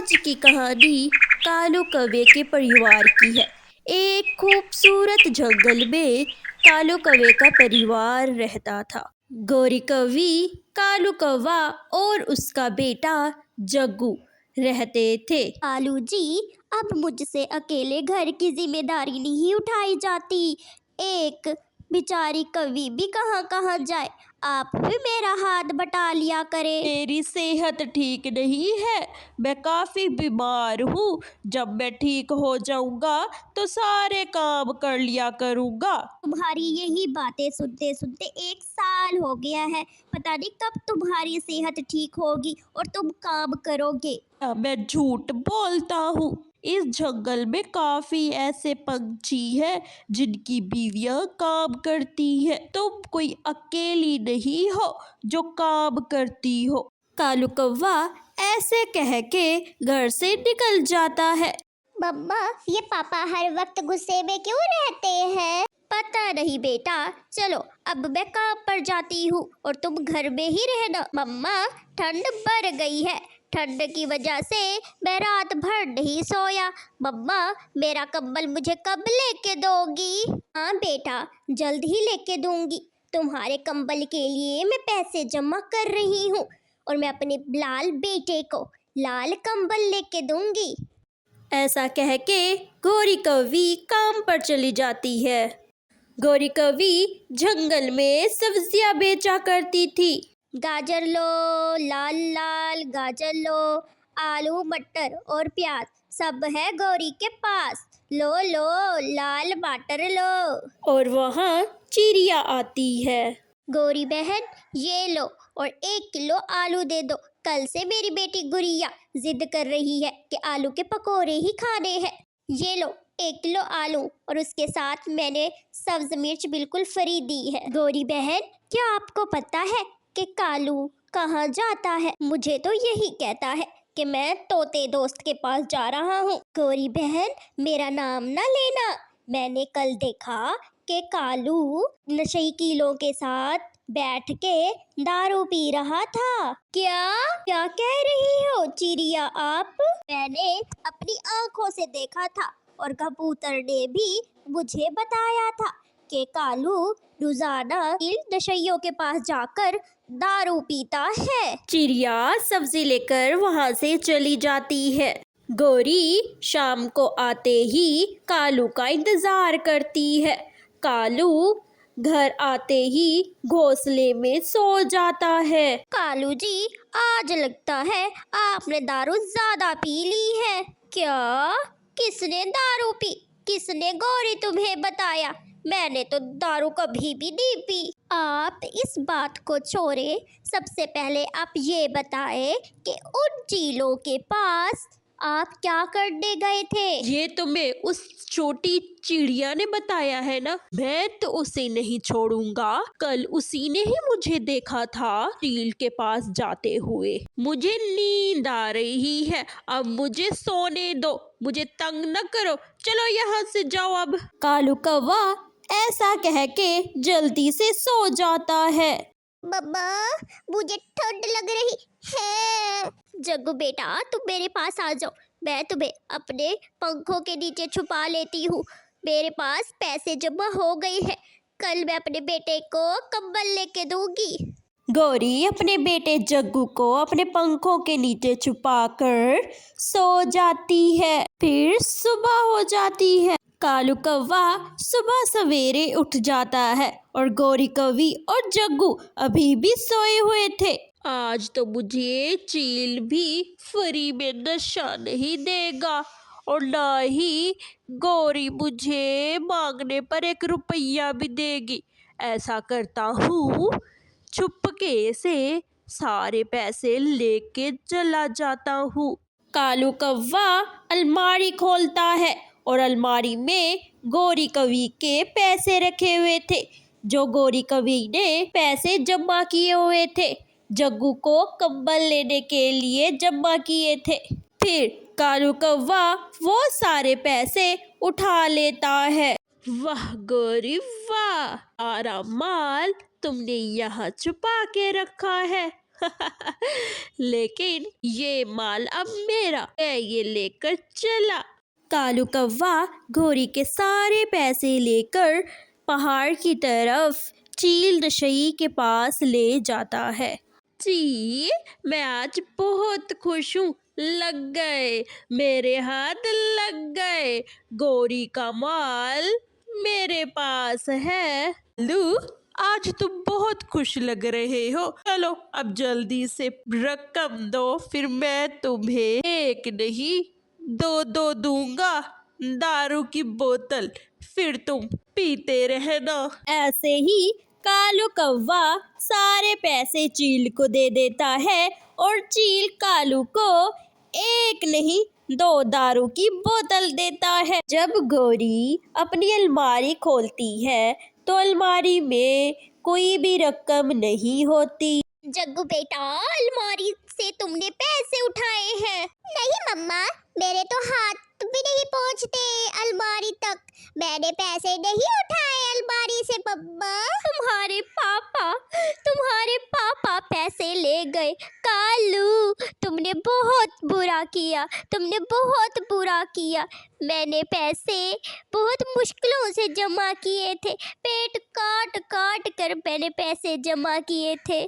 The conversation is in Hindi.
आज की कहानी कालू कौवे के परिवार की है। एक खूबसूरत जंगल में कालू कौवे का परिवार रहता था। गौरी कौवी, कालू कौवा और उसका बेटा जग्गू रहते थे। कालू जी, अब मुझसे अकेले घर की जिम्मेदारी नहीं उठाई जाती। एक बेचारी कवि भी कहाँ कहाँ जाए, आप भी मेरा हाथ बटा लिया करे। मेरी सेहत ठीक नहीं है, मैं काफ़ी बीमार हूँ। जब मैं ठीक हो जाऊँगा तो सारे काम कर लिया करूँगा। तुम्हारी यही बातें सुनते सुनते 1 साल हो गया है। पता नहीं कब तुम्हारी सेहत ठीक होगी और तुम काम करोगे। मैं झूठ बोलता हूँ। इस जंगल में काफ़ी ऐसे पंछी हैं जिनकी बीवियाँ काम करती हैं। तुम कोई अकेली नहीं हो जो काम करती हो। कालू कौवा ऐसे कह के घर से निकल जाता है। मम्मा, ये पापा हर वक्त गुस्से में क्यों रहते हैं? पता नहीं बेटा, चलो अब मैं काम पर जाती हूँ और तुम घर में ही रहना। मम्मा, ठंड बढ़ गई है, ठंड की वजह से मैं रात भर नहीं सोया। मम्मा, मेरा कंबल मुझे कब लेके दोगी? हाँ बेटा, जल्द ही लेके दूंगी। तुम्हारे कंबल के लिए मैं पैसे जमा कर रही हूँ और मैं अपने लाल बेटे को लाल कंबल लेके दूंगी। ऐसा कह के गौरी कौवी काम पर चली जाती है। गौरी कौवी जंगल में सब्जियां बेचा करती थी। गाजर लो, लाल लाल गाजर लो, आलू मटर और प्याज सब है गौरी के पास। लो लो, लाल मटर लो। और वहाँ चिड़िया आती है। गौरी बहन, ये लो और 1 किलो आलू दे दो। कल से मेरी बेटी गुड़िया जिद कर रही है कि आलू के पकोड़े ही खाने हैं। ये लो 1 किलो आलू और उसके साथ मैंने सब्ज मिर्च बिल्कुल फ्री दी है। गौरी बहन, क्या आपको पता है कि कालू कहाँ जाता है? मुझे तो यही कहता है कि मैं तोते दोस्त के पास जा रहा हूँ। गौरी बहन, मेरा नाम ना लेना। मैंने कल देखा कि कालू नशेड़ियों के साथ बैठ के दारू पी रहा था। क्या क्या कह रही हो चिड़िया आप? मैंने अपनी आंखों से देखा था और कबूतर ने भी मुझे बताया था कि कालू रोजाना इन नशेड़ियों के पास जाकर दारू पीता है। चिड़िया सब्जी लेकर वहाँ से चली जाती है। गौरी शाम को आते ही कालू का इंतजार करती है। कालू घर आते ही घोंसले में सो जाता है। कालू जी, आज लगता है आपने दारू ज्यादा पी ली है। क्या? किसने दारू पी? किसने गौरी तुम्हें बताया? मैंने तो दारू कभी भी नहीं पी। आप इस बात को छोड़े, सबसे पहले आप ये बताएं कि उन चीलों के पास आप क्या करने गए थे? ये तुम्हें उस छोटी चिड़िया ने बताया है ना? मैं तो उसे नहीं छोड़ूंगा। कल उसी ने ही मुझे देखा था चील के पास जाते हुए। मुझे नींद आ रही है, अब मुझे सोने दो, मुझे तंग न करो। चलो यहाँ से जाओ अब। कालू कौवा ऐसा कह के जल्दी से सो जाता है। मम्मा, मुझे ठंड लग रही है। जग्गू बेटा, तुम मेरे पास आ जाओ, मैं तुम्हें अपने पंखों के नीचे छुपा लेती हूँ। मेरे पास पैसे जमा हो गए हैं, कल मैं अपने बेटे को कंबल लेके दूंगी। गौरी अपने बेटे जग्गू को अपने पंखों के नीचे छुपाकर सो जाती है। फिर सुबह हो जाती है। कालू कौवा सुबह सवेरे उठ जाता है और गौरी कौवी और जग्गू अभी भी सोए हुए थे। आज तो मुझे चील भी फ्री में नशा नहीं देगा और ना ही गौरी मुझे मांगने पर 1 रुपया भी देगी। ऐसा करता हूँ, चुपके से सारे पैसे लेके चला जाता हूँ। कालू कौवा अलमारी खोलता है और अलमारी में गौरी कौवी के पैसे रखे हुए थे, जो गौरी कौवी ने पैसे जमा किए हुए थे, जग्गू को कंबल लेने के लिए जमा किए थे। फिर कालू कौवा वो सारे पैसे उठा लेता है। वाह गौरी वाह, सारा माल तुमने यहाँ छुपा के रखा है। लेकिन ये माल अब मेरा, मैं ये लेकर चला। कालू कौवा गौरी के सारे पैसे लेकर पहाड़ की तरफ चील दशई के पास ले जाता है। जी, मैं आज बहुत खुश हूँ। लग गए, मेरे हाथ लग गए। गौरी का माल मेरे पास है। लू, आज तुम बहुत खुश लग रहे हो। चलो अब जल्दी से रकम दो, फिर मैं तुम्हें एक नहीं दो दो दूंगा दारू की बोतल, फिर तुम पीते रहना। ऐसे ही कालू कौवा सारे पैसे चील को दे देता है और चील कालू को एक नहीं दो दारू की बोतल देता है। जब गौरी अपनी अलमारी खोलती है तो अलमारी में कोई भी रकम नहीं होती। जग्गू बेटा, अलमारी से तुमने पैसे उठाए हैं? नहीं मम्मा, मेरे तो हाथ भी नहीं पहुंचते अलमारी तक। मैंने पैसे नहीं उठाए अलमारी से मम्मा। तुम्हारे पापा पैसे ले गए। कालू, तुमने बहुत बुरा किया। मैंने पैसे बहुत मुश्किलों से जमा किए थे। पेट काट काट कर मैंने पैसे जमा किए थे।